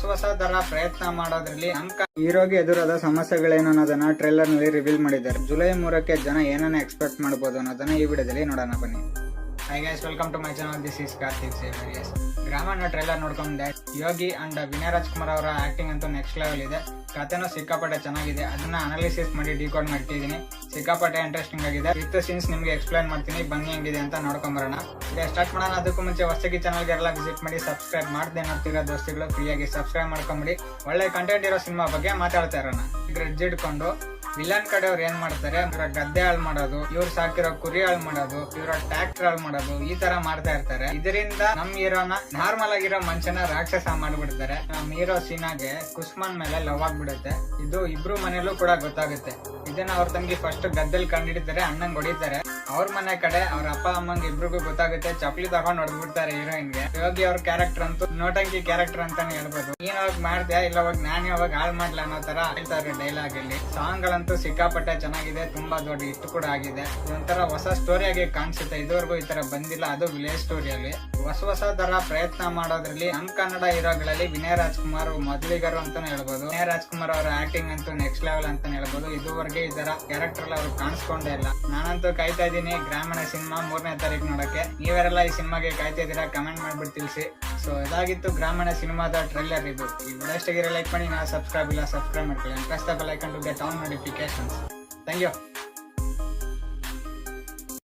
ಹೊಸ ತರ ಪ್ರಯತ್ನ ಮಾಡೋದ್ರಲ್ಲಿ ಹೀರೋಗೆ ಎದುರಾದ ಸಮಸ್ಯೆಗಳೇನು ಅನ್ನೋದನ್ನ ಟ್ರೈಲರ್ ನಲ್ಲಿ ರಿವೀಲ್ ಮಾಡಿದ್ದಾರೆ. ಜುಲೈ 3ಕ್ಕೆ ಜನ ಏನನ್ನ ಎಕ್ಸ್ಪೆಕ್ಟ್ ಮಾಡಬಹುದು ಅನ್ನೋದನ್ನ ಈ ವಿಡಿಯೋದಲ್ಲಿ ನೋಡೋಣ ಬನ್ನಿ. Hi guys, welcome to my channel. This is Karthik Xavier. Yes, Gramanna trailer ನೋಡ್ಕೊಂಡೆ. ಯೋಗಿ ಅಂಡ್ ವಿನಯ್ ರಾಜ್ಕುಮಾರ್ ಅವರ ಆಕ್ಟಿಂಗ್ ಅಂತೂ ನೆಕ್ಸ್ಟ್ ಲೆವೆಲ್ ಇದೆ. ಕಥೆನೂ ಸಿಕ್ಕಾಪಟ್ಟೆ ಚೆನ್ನಾಗಿದೆ. ಅದನ್ನ ಅನಾಲಿಸಿಸ್ ಮಾಡಿ ಡಿಕೋಡ್ ಮಾಡ್ತಿದ್ದೀನಿ. ಸಿಕ್ಕಾಪಟ್ಟೆ ಇಂಟ್ರೆಸ್ಟಿಂಗ್ ಆಗಿದೆ. ವಿತ್ ಸೀನ್ಸ್ ನಿಮ್ಗೆ ಎಕ್ಸ್ಪ್ಲೈನ್ ಮಾಡ್ತೀನಿ. ಬನ್ನಿ ಹೆಂಗಿದೆ ಅಂತ ನೋಡ್ಕೊಂಡ್ ಬರೋಣ. ಈಗ ಸ್ಟಾರ್ಟ್ ಮಾಡೋಣ. ಅದಕ್ಕೂ ಮುಂಚೆ ಹೊಸಗಿ ಚಾನಲ್ಗೆಲ್ಲ ವಿಸಿಟ್ ಮಾಡಿ ಸಬ್ಸ್ಕ್ರೈಬ್ ಮಾಡದೆ ನೋಡ್ತಿರೋ ದೋಸ್ತಿಗಳು ಫ್ರೀಯಾಗಿ ಸಬ್ಸ್ಕ್ರೈಬ್ ಮಾಡ್ಕೊಂಬಿಡಿ. ಒಳ್ಳೆ ಕಂಟೆಂಟ್ ಇರೋ ಸಿನಿಮಾ ಬಗ್ಗೆ ಮಾತಾಡ್ತಾ ಇರೋಣ. ಗ್ರಿಡ್ಜ್ ಇಟ್ಕೊಂಡು ವಿಲನ್ ಕಡೆಯವ್ರು ಏನ್ ಮಾಡ್ತಾರೆ, ಇವರ ಗದ್ದೆ ಹಾಳು ಮಾಡೋದು, ಇವ್ರು ಸಾಕಿರೋ ಕುರಿ ಹಾಳು ಮಾಡೋದು, ಇವರ ಟ್ರ್ಯಾಕ್ಟರ್ ಹಾಳು ಮಾಡೋದು, ಈ ತರ ಮಾಡ್ತಾ ಇರ್ತಾರೆ. ಇದರಿಂದ ನಮ್ ಹೀರೋನ ನಾರ್ಮಲ್ ಆಗಿರೋ ಮನುಷ್ಯನ ರಾಕ್ಷಸ ಮಾಡ್ಬಿಡ್ತಾರೆ. ನಮ್ ಹೀರೋ ಸೀನಾಗೆ ಕುಸ್ಮಾನ್ ಮೇಲೆ ಲವ್ ಆಗ್ಬಿಡುತ್ತೆ. ಇದು ಇಬ್ರು ಮನೇಲೂ ಕೂಡ ಗೊತ್ತಾಗುತ್ತೆ. ಇದನ್ನ ಅವ್ರ ತಂಗಿ ಫಸ್ಟ್ ಗದ್ದೆಲ್ ಕಂಡಿಡಿತಾರೆ, ಅಣ್ಣಂಗ್ ಹೊಡಿತಾರೆ. ಅವ್ರ ಮನೆ ಕಡೆ ಅವ್ರ ಅಪ್ಪ ಅಮ್ಮಂಗ್ ಇಬ್ರಿಗೂ ಗೊತ್ತಾಗುತ್ತೆ. ಚಪ್ಲಿ ತಗೊಂಡ್ ಹೊಡೆದ್ಬಿಡ್ತಾರೆ ಹೀರೋಯಿನ್ಗೆ. ಯೋಗಿ ಅವ್ರ ಕ್ಯಾರೆಕ್ಟರ್ ಅಂತೂ ನೋಟಂಕಿ ಕ್ಯಾರೆಕ್ಟರ್ ಅಂತಾನೆ ಹೇಳ್ಬೋದು. ನೀನ್ ಅವಾಗ ಮಾಡ್ದೆ, ಇಲ್ಲ ಅವಾಗ ನಾನು ಯಾವಾಗ ಹಾಳು ಮಾಡ್ಲ ಅನ್ನೋ ತರ ಹೇಳ್ತಾರೆ ಡೈಲಾಗ್ ಅಲ್ಲಿ. ಸಾಂಗ್ ಗಳಂತೂ ಸಿಕ್ಕಾಪಟ್ಟೆ ಚೆನ್ನಾಗಿದೆ. ತುಂಬಾ ದೊಡ್ಡ ಹಿಟ್ ಕೂಡ ಆಗಿದೆ. ಇದೊಂಥರ ಹೊಸ ಸ್ಟೋರಿ ಆಗಿ ಕಾಣಿಸುತ್ತೆ. ಇದುವರೆಗೂ ಈ ತರ ಬಂದಿಲ್ಲ, ಅದು ವಿಲೇಜ್ ಸ್ಟೋರಿಯಲ್ಲಿ. ಹೊಸ ತರ ಪ್ರಯತ್ನ ಮಾಡೋದ್ರಲ್ಲಿ ನಮ್ ಕನ್ನಡ ಹೀರೋಗಳಲ್ಲಿ ವಿನಯ್ ರಾಜ್ಕುಮಾರ್ ಮೊದಲಿಗರು ಅಂತಾನೆ ಹೇಳ್ಬೋದು. ವಿನಯ್ ರಾಜ್ಕುಮಾರ್ ಅವರ ಆಕ್ಟಿಂಗ್ ಅಂತೂ ನೆಕ್ಸ್ಟ್ ಲೆವೆಲ್ ಅಂತಾನೆ ಹೇಳ್ಬೋದು. ಇದುವರೆಗೆ ಈ ತರ ಕ್ಯಾರೆಕ್ಟರ್ ಅಲ್ಲಿ ಅವ್ರು ಕಾಣಿಸ್ಕೊಂಡೇ ಇಲ್ಲ. ನಾನಂತೂ ಕಾಯ್ತಾ ಇದ್ದೀನಿ ಗ್ರಾಮೀಣ ಸಿನಿಮಾ 3ನೇ ತಾರೀಕು ನೋಡಕ್ಕೆ. ನೀವೆಲ್ಲ ಈ ಸಿನಿಮಾಗೆ ಕಾಯ್ತಾ ಇದ್ದೀರಾ? ಕಮೆಂಟ್ ಮಾಡ್ಬಿಟ್ಟು ತಿಳಿಸಿ. ಸೊ ಇದಾಗಿತ್ತು ಗ್ರಾಮೀಣ ಸಿನಿಮಾದ ಟ್ರೈಲರ್. ಇದು ಈ ವಿಡಿಯೋ ಇಷ್ಟ ಲೈಕ್ ಮಾಡಿ. ನಾ ಸಬ್ಸ್ಕ್ರೈಬ್ ಇಲ್ಲ, ಸಬ್ಸ್ಕ್ರೈಬ್ ಮಾಡ್ಕೊಳ್ಳಿ. Press the bell icon to get all notifications. Thank you.